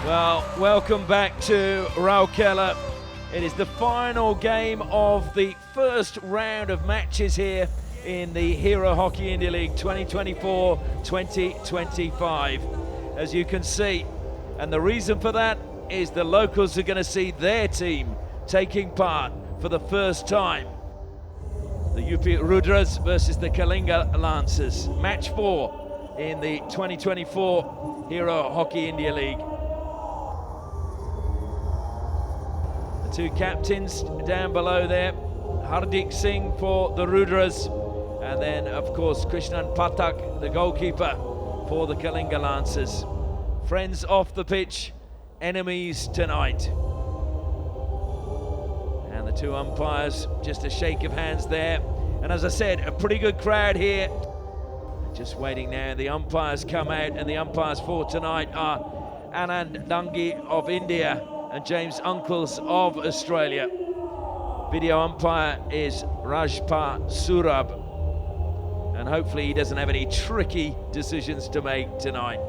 Well, welcome back to Raukela. It is the final game of the first round of matches here in the Hero Hockey India League 2024-2025. As you can see, and the reason for that is the locals are going to see their team taking part for the first time. The UP Rudras versus the Kalinga Lancers. Match 4 in the 2024 Hero Hockey India League. Two captains down below there, Hardik Singh for the Rudras, and then of course Krishnan Pathak, the goalkeeper for the Kalinga Lancers. Friends off the pitch, enemies tonight. And the two umpires, just a shake of hands there. And as I said, a pretty good crowd here. Just waiting now, the umpires come out, and the umpires for tonight are Anand Dangi of India and James Uncles of Australia. Video umpire is Rajpa Surab, and hopefully he doesn't have any tricky decisions to make tonight.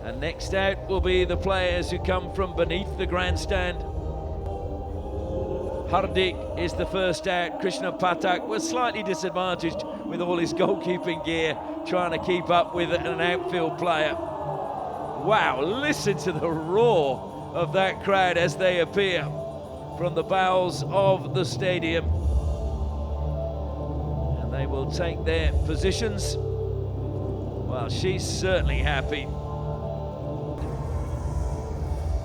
And next out will be the players who come from beneath the grandstand. Hardik is the first out. Krishna Pathak was slightly disadvantaged with all his goalkeeping gear, trying to keep up with an outfield player. Wow, listen to the roar of that crowd as they appear from the bowels of the stadium. And they will take their positions. Well, she's certainly happy.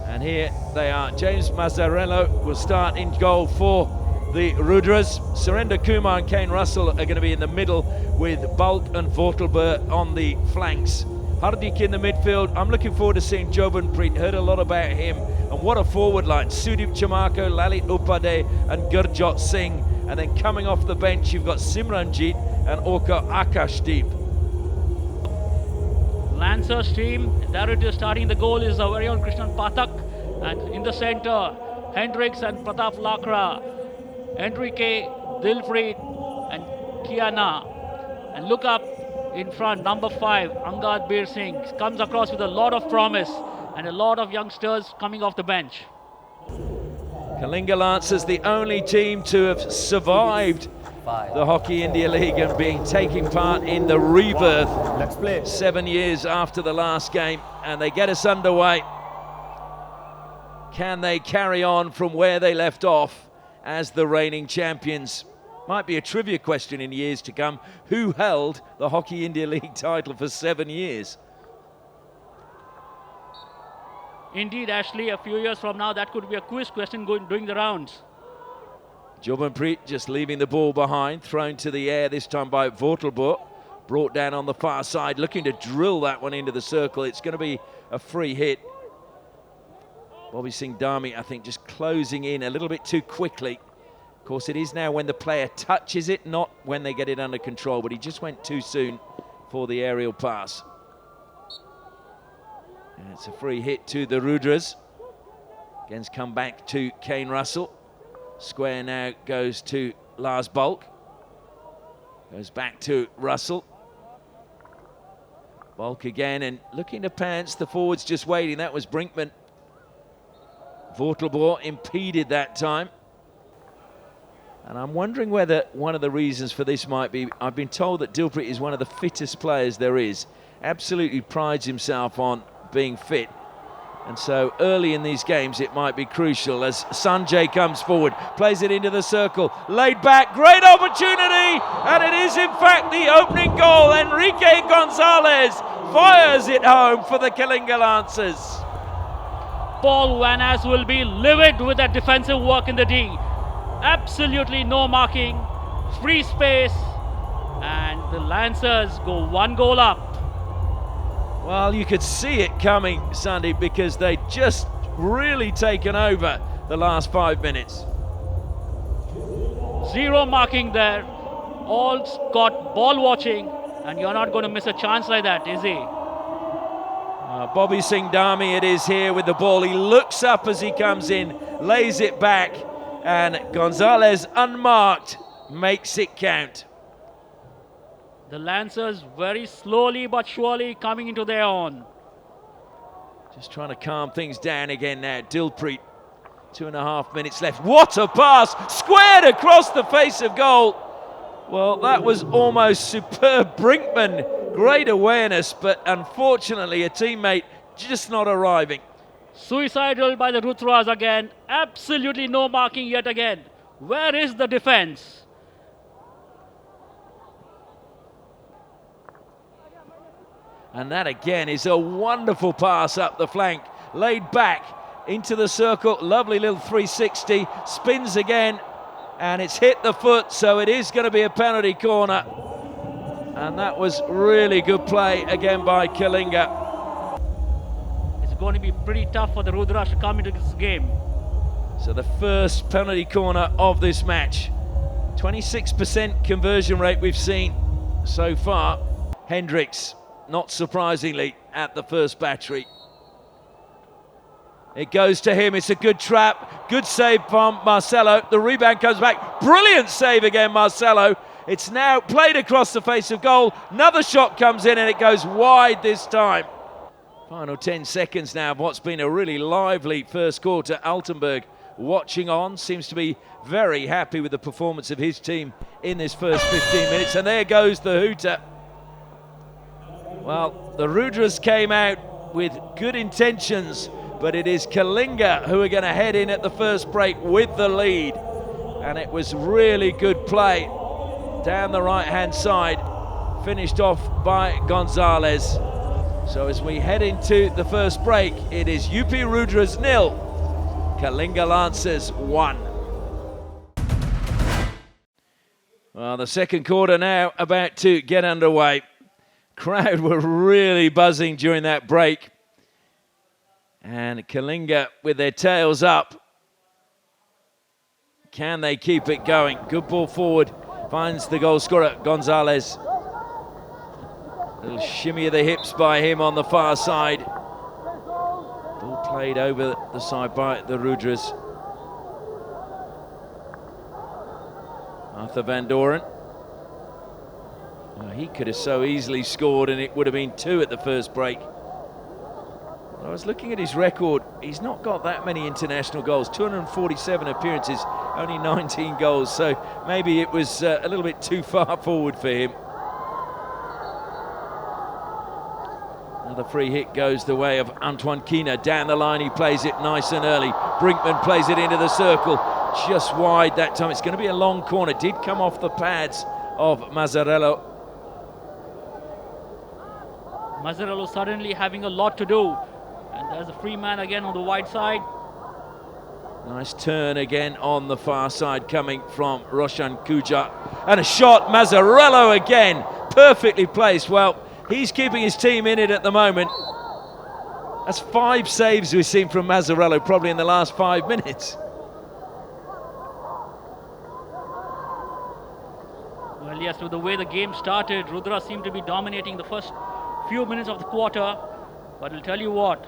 And here they are. James Mazzarello will start in goal for the Rudras. Surrender Kumar and Kane Russell are going to be in the middle with Bulk and Vortelberg on the flanks. Hardik in the midfield. I'm looking forward to seeing Jobanpreet. Heard a lot about him. And what a forward line. Sudip Chamako, Lalit Upadhyay and Gurjot Singh. And then coming off the bench, you've got Simranjit and Orka Akashdeep. Lancers team, there it is, starting the goal is our very own Krishnan Pathak. And in the center, Hendricks and Pratap Lakra, Enrique, Dilpreet and Kiana. And look up in front, number 5, Angad Bir Singh, comes across with a lot of promise and a lot of youngsters coming off the bench. Kalinga Lancers, the only team to have survived the Hockey India League and taking part in the rebirth. Let's play. 7 years after the last game, and they get us underway. Can they carry on from where they left off as the reigning champions? Might be a trivia question in years to come. Who held the Hockey India League title for 7 years? Indeed, Ashley, a few years from now, that could be a quiz question doing the rounds. Jobanpreet just leaving the ball behind, thrown to the air this time by Vortelberg. Brought down on the far side, looking to drill that one into the circle. It's going to be a free hit. Bobby Singh Dami, I think, just closing in a little bit too quickly. Of course, it is now when the player touches it, not when they get it under control, but he just went too soon for the aerial pass. And it's a free hit to the Rudras. Again's come back to Kane Russell. Square now goes to Lars Bulk. Goes back to Russell. Bulk again, and looking to pants, the forwards just waiting. That was Brinkman. Vortelberg impeded that time. And I'm wondering whether one of the reasons for this might be, I've been told that Dilpreet is one of the fittest players there is. Absolutely prides himself on being fit. And so early in these games, it might be crucial as Sanjay comes forward, plays it into the circle, laid back, great opportunity, and it is in fact the opening goal. Enrique Gonzalez fires it home for the Kalinga Lancers. Paul Vanas will be livid with that defensive work in the D. Absolutely no marking, free space, and the Lancers go 1 goal up. Well, you could see it coming, Sandeep, because they just really taken over the last 5 minutes. 0 marking there. All got ball watching, and you're not going to miss a chance like that, is he? Bobby Singh Dami it is here with the ball. He looks up as he comes in, lays it back, and Gonzalez, unmarked, makes it count. The Lancers very slowly but surely coming into their own. Just trying to calm things down again now. Dilpreet, 2.5 minutes left. What a pass! Squared across the face of goal. Well, that was almost superb. Brinkman, great awareness, but unfortunately a teammate just not arriving. Suicidal by the Rudras again. Absolutely no marking yet again. Where is the defense? And that again is a wonderful pass up the flank. Laid back into the circle. Lovely little 360. Spins again. And it's hit the foot, so it is going to be a penalty corner. And that was really good play again by Kalinga. It's going to be pretty tough for the Rudras to come into this game. So the first penalty corner of this match. 26% conversion rate we've seen so far. Hendricks, not surprisingly, at the first battery. It goes to him, it's a good trap, good save from Marcelo. The rebound comes back, brilliant save again, Marcelo. It's now played across the face of goal. Another shot comes in and it goes wide this time. Final 10 seconds now of what's been a really lively first quarter. Altenberg watching on, seems to be very happy with the performance of his team in this first 15 minutes. And there goes the hooter. Well, the Rudras came out with good intentions, but it is Kalinga who are going to head in at the first break with the lead. And it was really good play down the right-hand side, finished off by Gonzalez. So as we head into the first break, it is UP Rudras 0, Kalinga Lancers 1. Well, the second quarter now about to get underway. Crowd were really buzzing during that break. And Kalinga with their tails up. Can they keep it going? Good ball forward. Finds the goal scorer, Gonzalez. Little shimmy of the hips by him on the far side. Ball played over the side by the Rudras. Arthur Van Doren. Well, he could have so easily scored and it would have been 2 at the first break. I was looking at his record. He's not got that many international goals. 247 appearances, only 19 goals. So maybe it was a little bit too far forward for him. Another free hit goes the way of Antoine Kina. Down the line, he plays it nice and early. Brinkman plays it into the circle. Just wide that time. It's going to be a long corner. Did come off the pads of Mazzarello. Mazzarello suddenly having a lot to do. And there's a free man again on the wide side. Nice turn again on the far side coming from Roshan Kuja. And a shot, Mazzarello again. Perfectly placed. Well, he's keeping his team in it at the moment. That's 5 saves we've seen from Mazzarello probably in the last 5 minutes. Well, yes, with the way the game started, Rudra seemed to be dominating the first few minutes of the quarter. But I'll tell you what,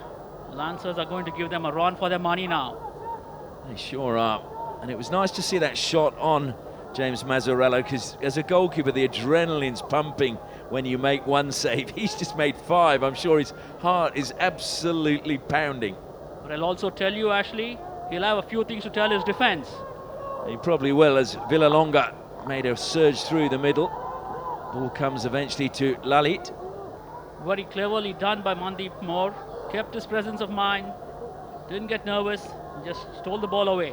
Lancers are going to give them a run for their money now. They sure are. And it was nice to see that shot on James Mazzarello, because as a goalkeeper, the adrenaline's pumping when you make 1 save. He's just made 5. I'm sure his heart is absolutely pounding. But I'll also tell you, Ashley, he'll have a few things to tell his defense. He probably will, as Villalonga made a surge through the middle. Ball comes eventually to Lalit. Very cleverly done by Mandeep Moore. Kept his presence of mind, didn't get nervous, just stole the ball away.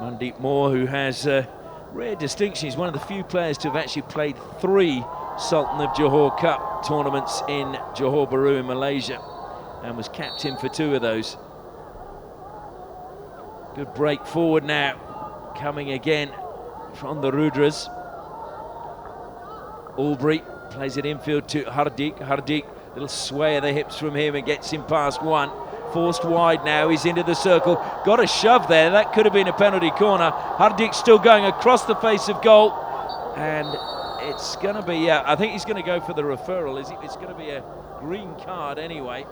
Mandeep Moore, who has rare distinction. He's one of the few players to have actually played 3 Sultan of Johor Cup tournaments in Johor Bahru in Malaysia, and was captain for 2 of those. Good break forward now, coming again from the Rudras. Albury plays it infield to Hardik. Hardik, little sway of the hips from him and gets him past 1. Forced wide now, he's into the circle. Got a shove there, that could have been a penalty corner. Hardik still going across the face of goal. And it's going to be, I think he's going to go for the referral. It's going to be a green card anyway.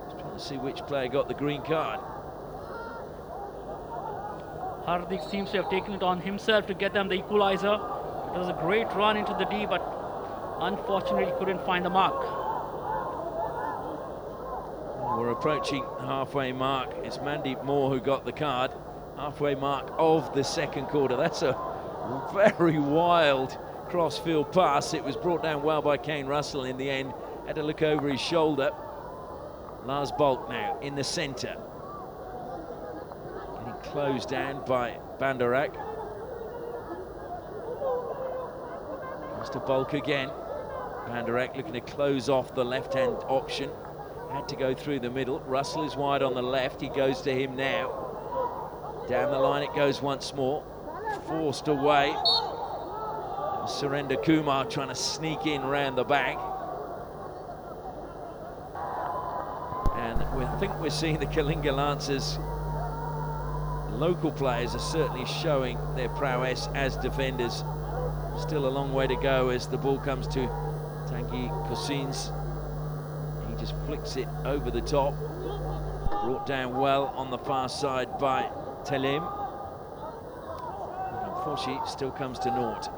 Just trying to see which player got the green card. Hardik seems to have taken it on himself to get them the equalizer. It was a great run into the D, but unfortunately couldn't find the mark. We're approaching halfway mark. It's Mandeep Moore who got the card. Halfway mark of the second quarter. That's a very wild cross-field pass. It was brought down well by Kane Russell in the end. Had to look over his shoulder. Lars Bolt now in the centre. Getting closed down by Bandarak. Comes to Bulk again. Bandarak looking to close off the left-hand option. Had to go through the middle. Russell is wide on the left. He goes to him now. Down the line it goes once more. Forced away. Surrender Kumar trying to sneak in round the back. And I think we're seeing the Kalinga Lancers. Local players are certainly showing their prowess as defenders. Still a long way to go as the ball comes to Tanguy Cossins. He just flicks it over the top. Brought down well on the far side by Telem. Unfortunately, it still comes to naught.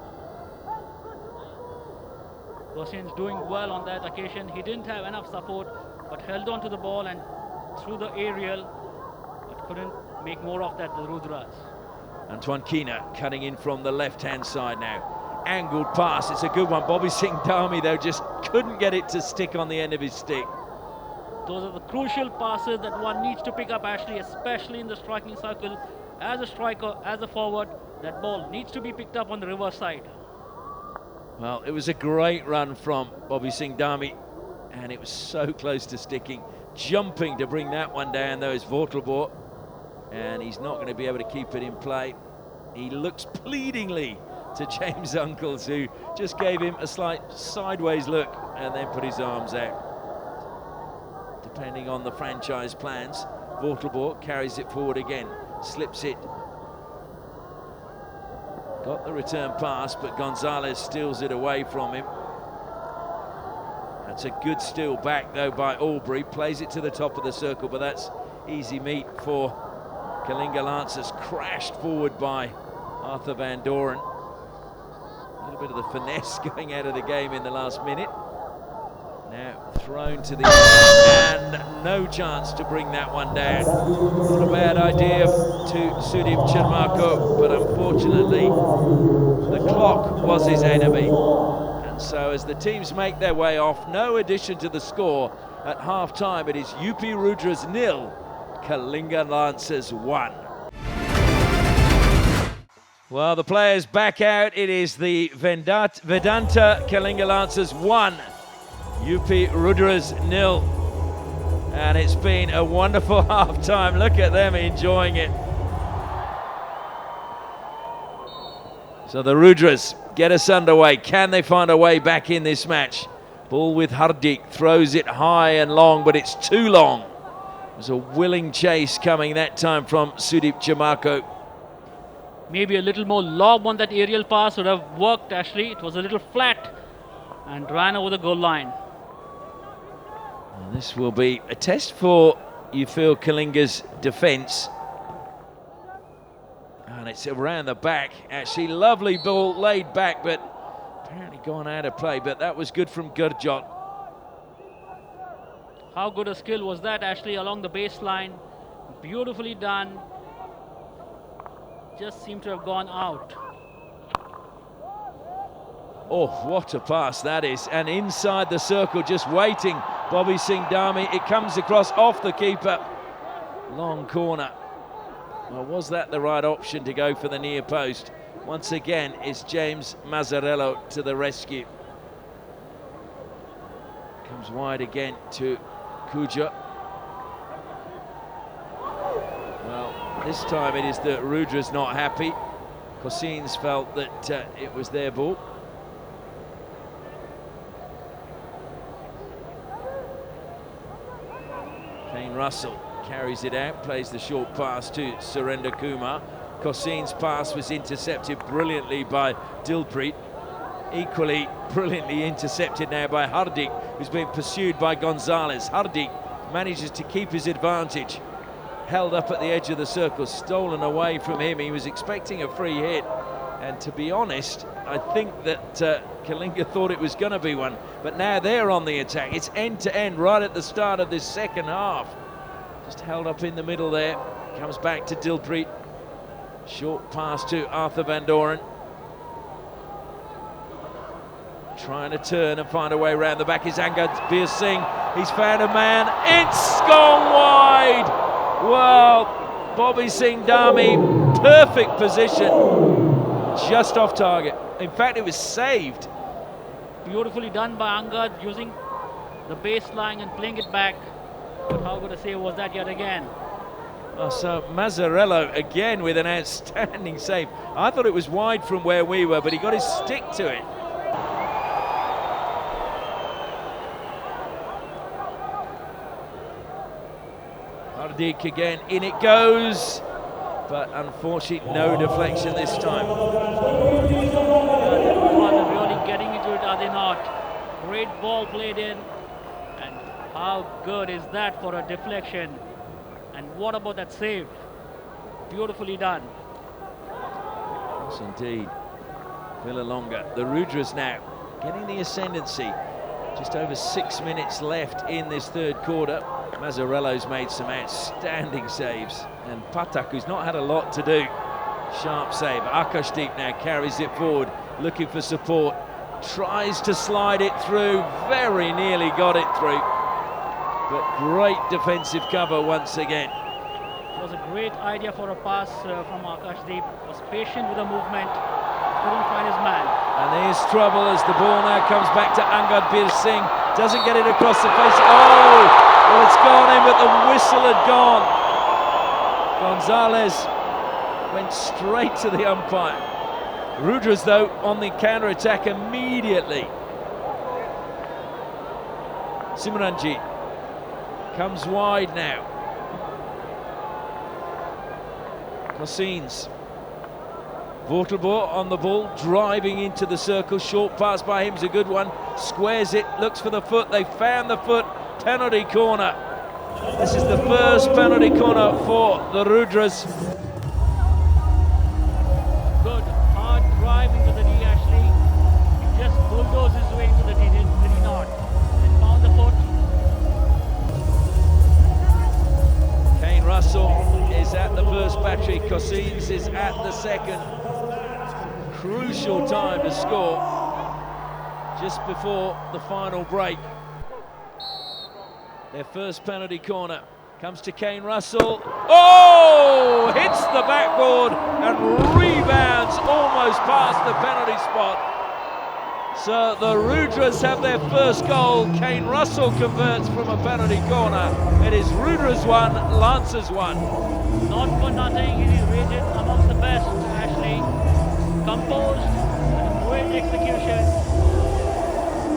Cossins doing well on that occasion. He didn't have enough support, but held on to the ball and threw the aerial, but couldn't make more of that, the Rudras. Antoine Kina cutting in from the left-hand side now. Angled pass, it's a good one. Bobby Singh Dhami, though, just couldn't get it to stick on the end of his stick. Those are the crucial passes that one needs to pick up, Ashley, especially in the striking circle. As a striker, as a forward, that ball needs to be picked up on the reverse side. Well, it was a great run from Bobby Singh Dhami, and it was so close to sticking. Jumping to bring that one down, though, is Vortelbor, and he's not going to be able to keep it in play. He looks pleadingly to James Uncles, who just gave him a slight sideways look and then put his arms out. Depending on the franchise plans, Vortelbor carries it forward again, slips it. Got the return pass, but Gonzalez steals it away from him. That's a good steal back, though, by Albury. Plays it to the top of the circle, but that's easy meat for Kalinga Lancers. Crashed forward by Arthur Van Doren. A little bit of the finesse going out of the game in the last minute. Now thrown to the end, and no chance to bring that one down. Not a bad idea to Sudip Chermako, but unfortunately the clock was his enemy. And so as the teams make their way off, no addition to the score at half-time. It is UP Rudras 0, Kalinga Lancers 1. Well, the players back out. It is the Vedanta Kalinga Lancers 1. UP Rudras 0, and it's been a wonderful half-time. Look at them enjoying it. So the Rudras get us underway. Can they find a way back in this match? Ball with Hardik, throws it high and long, but it's too long. It was a willing chase coming that time from Sudip Chermako. Maybe a little more lob on that aerial pass would have worked, Ashley. It was a little flat and ran over the goal line. And this will be a test for, you feel, Kalinga's defence. And it's around the back. Actually, lovely ball laid back, but apparently gone out of play. But that was good from Gurjot. How good a skill was that, Ashley, along the baseline. Beautifully done. Just seemed to have gone out. Oh, what a pass that is. And inside the circle, just waiting. Bobby Singh Dhami. It comes across off the keeper. Long corner. Well, was that the right option to go for the near post? Once again, it's James Mazzarello to the rescue. Comes wide again to Kuja. Well, this time it is the Rudras not happy. Cossins felt that it was their ball. Kane Russell carries it out, plays the short pass to Surrender Kumar. Cossins' pass was intercepted brilliantly by Dilpreet. Equally brilliantly intercepted now by Hardik, who's being pursued by Gonzalez. Hardik manages to keep his advantage. held up at the edge of the circle, stolen away from him. He was expecting a free hit, and to be honest, I think that Kalinga thought it was going to be one, but now they're on the attack. It's end to end right at the start of this second half. Just held up in the middle there. Comes back to Dilpreet. Short pass to Arthur Van Doren. Trying to turn and find a way around the back is Angad Bir Singh. He's found a man. It's gone wide. Well, Bobby Singh Dhami, perfect position. Just off target. In fact, it was saved. Beautifully done by Angad, using the baseline and playing it back. But how good a save was that yet again? Oh, so Mazzarello again with an outstanding save. I thought it was wide from where we were, but he got his stick to it. Hardik again, in it goes, but unfortunately no deflection this time. They're really getting into it, are they not? Great ball played in, and how good is that for a deflection? And what about that save? Beautifully done. Yes, indeed. Villalonga, the Rudras now getting the ascendancy. Just over 6 minutes left in this third quarter. Mazzarello's made some outstanding saves, and Pathak, who's not had a lot to do, sharp save. Akashdeep now carries it forward, looking for support, tries to slide it through, very nearly got it through, but great defensive cover once again. It was a great idea for a pass from Akashdeep. Was patient with the movement, couldn't find his man. And there's trouble as the ball now comes back to Angad Bir Singh. Doesn't get it across the face. Oh! Well, it's gone in, but the whistle had gone. Gonzalez went straight to the umpire. Rudras, though, on the counter-attack immediately. Simranjit comes wide now. Cossins. Vortelbohr on the ball, driving into the circle. Short pass by him is a good one. Squares it, looks for the foot. They found the foot. Penalty corner. This is the first penalty corner for the Rudras. Good hard drive into the knee, Ashley. He just bulldozed his way into the knee, did he not? And found the foot. Kane Russell is at the first battery. Cossins is at the second. Crucial time to score just before the final break. Their first penalty corner comes to Kane Russell. Oh! Hits the backboard and rebounds almost past the penalty spot. So the Rudras have their first goal. Kane Russell converts from a penalty corner. It is Rudras 1, Lancers 1. Not for nothing, he is rated amongst the best, Ashley. Composed, and great execution.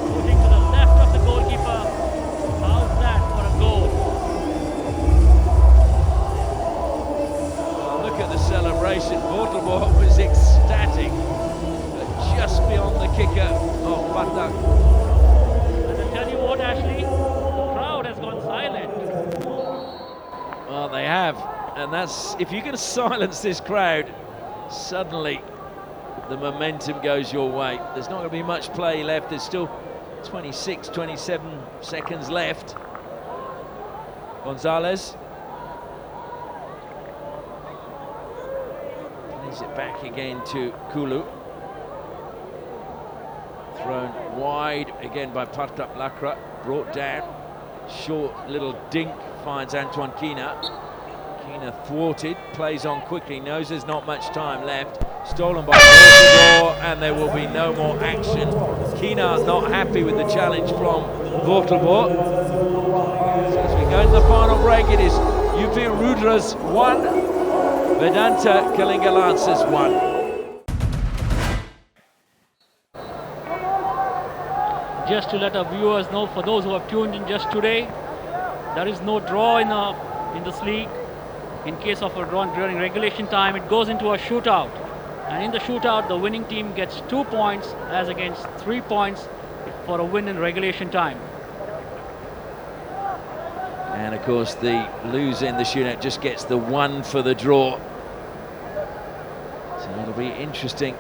Putting to the left of the goalkeeper. How's that for a goal? Well, look at the celebration. Vortelbohr was ecstatic, but just beyond the kicker of Pathak. And I tell you what, Ashley, the crowd has gone silent. Well, they have, and that's, if you can silence this crowd, suddenly the momentum goes your way. There's not going to be much play left. There's still 26, 27 seconds left. Gonzalez plays it back again to Kulu. Thrown wide again by Partap Lakra. Brought down. Short little dink finds Antoine Kina. Kina thwarted, plays on quickly, knows there's not much time left. Stolen by Vortelbohr, and there will be no more action. Kina not happy with the challenge from Vortelbohr. So as we go into the final break, it is UP Rudras 1, Vedanta Kalinga Lancers 1. Just to let our viewers know, for those who have tuned in just today, there is no draw in this league. In case of a draw during regulation time, it goes into a shootout. And in the shootout, the winning team gets 2 points as against 3 points for a win in regulation time. And of course the loser in the shootout just gets the one for the draw. So it'll be interesting,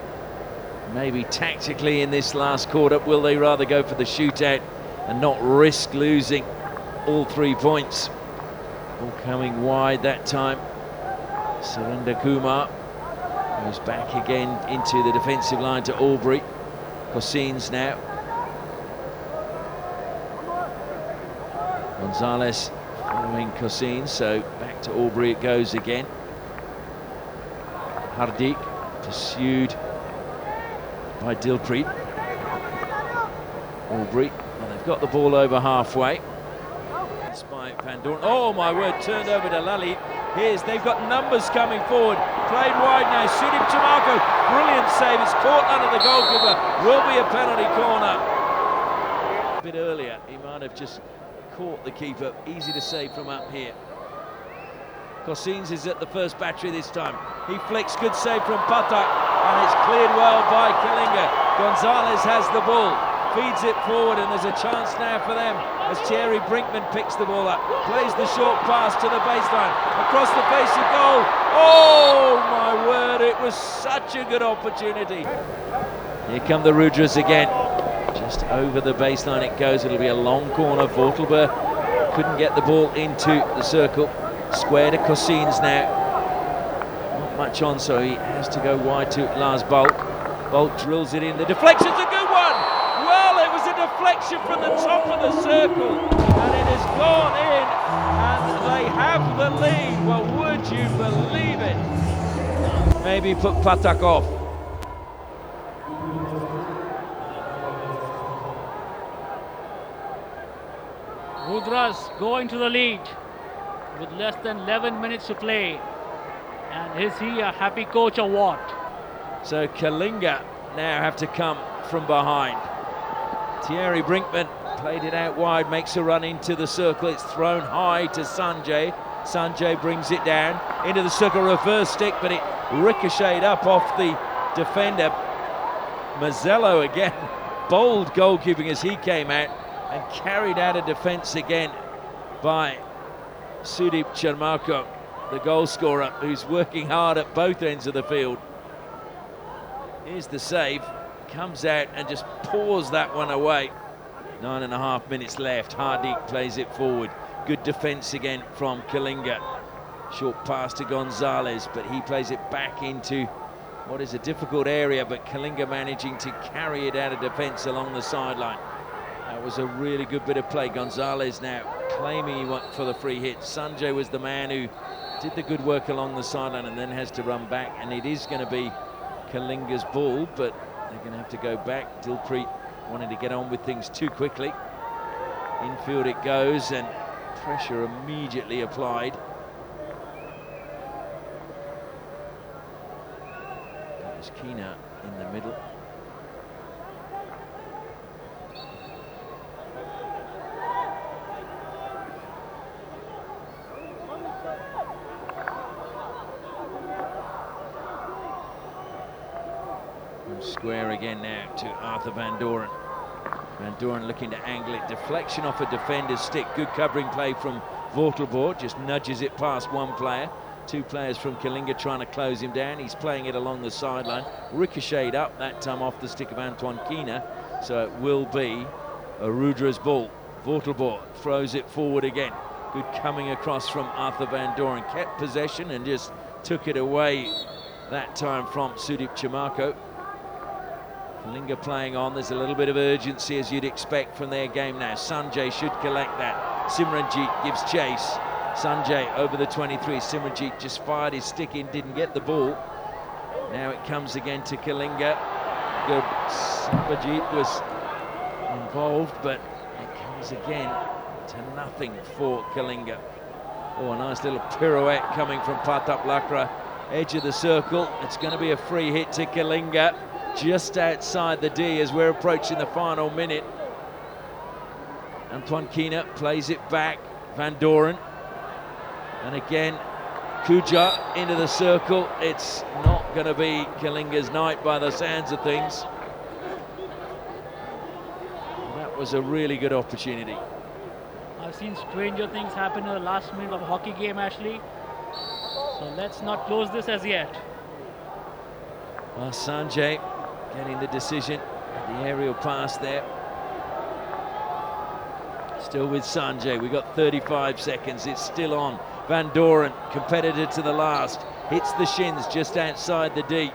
maybe tactically in this last quarter, will they rather go for the shootout and not risk losing all 3 points? All coming wide that time. Surinder Kumar goes back again into the defensive line to Aubrey. Cosines now. Gonzalez following Cosines, so back to Aubrey it goes again. Hardik pursued by Dilpreet. Aubrey, well, they've got the ball over halfway. It's by Van Doorn. Oh my word, turned over to Lalit. They've got numbers coming forward. Played wide now. Sudip Chamarko, brilliant save. It's caught under the goalkeeper. Will be a penalty corner. A bit earlier, he might have just caught the keeper. Easy to save from up here. Cosines is at the first battery this time. He flicks, good save from Patak, and it's cleared well by Kalinga. Gonzalez has the ball, feeds it forward, and there's a chance now for them as Thierry Brinkman picks the ball up, plays the short pass to the baseline, across the face of goal. Oh my word, it was such a good opportunity. Here come the Rudras again. Just over the baseline it goes. It'll be a long corner. Vortelberg couldn't get the ball into the circle. Square to Cosines now. Not much on, so he has to go wide to Lars Bolt. Bolt drills it in. The deflection's a good one! Well, it was a deflection from the top of the circle, and it has gone in, and they have the lead. Well, would you believe it? Maybe put Patak off. Rudras going to the lead with less than 11 minutes to play. And is he a happy coach or what? So Kalinga now have to come from behind. Thierry Brinkman played it out wide, makes a run into the circle. It's thrown high to Sanjay. Sanjay brings it down into the circle, reverse stick, but it ricocheted up off the defender. Mazzello again, bold goalkeeping as he came out and carried out of defence again by Sudip Charmarko, the goal scorer, who's working hard at both ends of the field. Here's the save, comes out and just pours that one away. 9.5 minutes left. Hardik plays it forward. Good defence again from Kalinga. Short pass to Gonzalez, but he plays it back into what is a difficult area, but Kalinga managing to carry it out of defence along the sideline. That was a really good bit of play. Gonzalez now claiming he went for the free hit. Sanjay was the man who did the good work along the sideline and then has to run back, and it is going to be Kalinga's ball, but they're going to have to go back. Dilpreet wanting to get on with things too quickly. Infield it goes, and pressure immediately applied. That was Keena in the middle. Square again now to Arthur Van Doren. Van Doren looking to angle it. Deflection off a defender's stick. Good covering play from Vortelborg. Just nudges it past one player. Two players from Kalinga trying to close him down. He's playing it along the sideline. Ricocheted up that time off the stick of Antoine Keena. So it will be a Rudra's ball. Vortelborg throws it forward again. Good coming across from Arthur Van Doren. Kept possession and just took it away that time from Sudip Chamarko. Kalinga playing on. There's a little bit of urgency as you'd expect from their game now. Sanjay should collect that. Simranjeet gives chase. Sanjay over the 23. Simranjeet just fired his stick in, didn't get the ball. Now it comes again to Kalinga. Good. Simranjeet was involved, but it comes again to nothing for Kalinga. Oh, a nice little pirouette coming from Pratap Lakra. Edge of the circle. It's going to be a free hit to Kalinga. Just outside the D as we're approaching the final minute. Antoine Keena plays it back. Van Doren. And again, Kuja into the circle. It's not going to be Kalinga's night by the sounds of things. That was a really good opportunity. I've seen stranger things happen in the last minute of a hockey game, Ashley. So let's not close this as yet. Well, Sanjay getting the decision at the aerial pass there. Still with Sanjay, we've got 35 seconds, it's still on. Van Doren, competitor to the last, hits the shins just outside the D.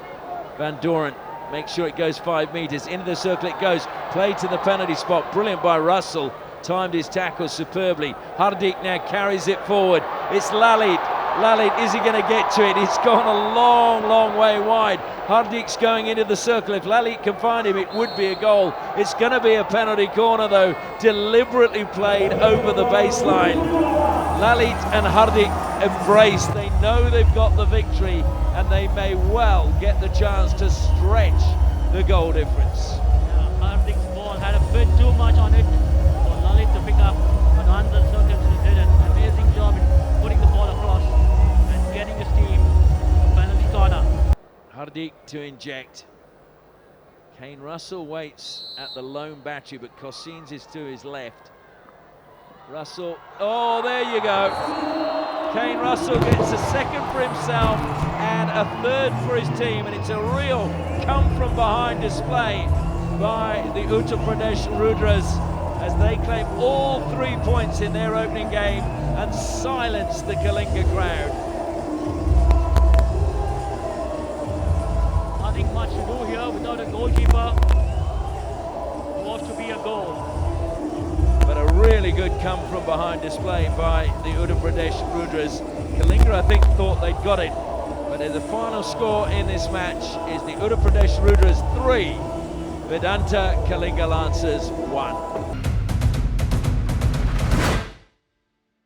Van Doren makes sure it goes 5 meters, into the circle it goes, play to the penalty spot, brilliant by Russell, timed his tackle superbly. Hardik now carries it forward, it's Lalit. Lalit, is he going to get to it? It's gone a long, long way wide. Hardik's going into the circle. If Lalit can find him, it would be a goal. It's going to be a penalty corner, though. Deliberately played over the baseline. Lalit and Hardik embrace. They know they've got the victory, and they may well get the chance to stretch the goal difference. Yeah, Hardik's ball had a bit too much on it for Lalit to pick up, but on the circle he did an amazing job in putting the ball across and getting his team a penalty corner. Hardik to inject. Kane Russell waits at the lone battery, but Cossins is to his left. Russell, oh, there you go. Kane Russell gets a second for himself and a third for his team, and it's a real come-from-behind display by the Uttar Pradesh Rudras as they claim all 3 points in their opening game and silence the Kalinga crowd. Nothing much to do here without a goalkeeper. It was to be a goal. But a really good come-from-behind display by the Uttar Pradesh Rudras. Kalinga, I think, thought they'd got it, but the final score in this match is the Uttar Pradesh Rudras 3, Vedanta Kalinga Lancers 1.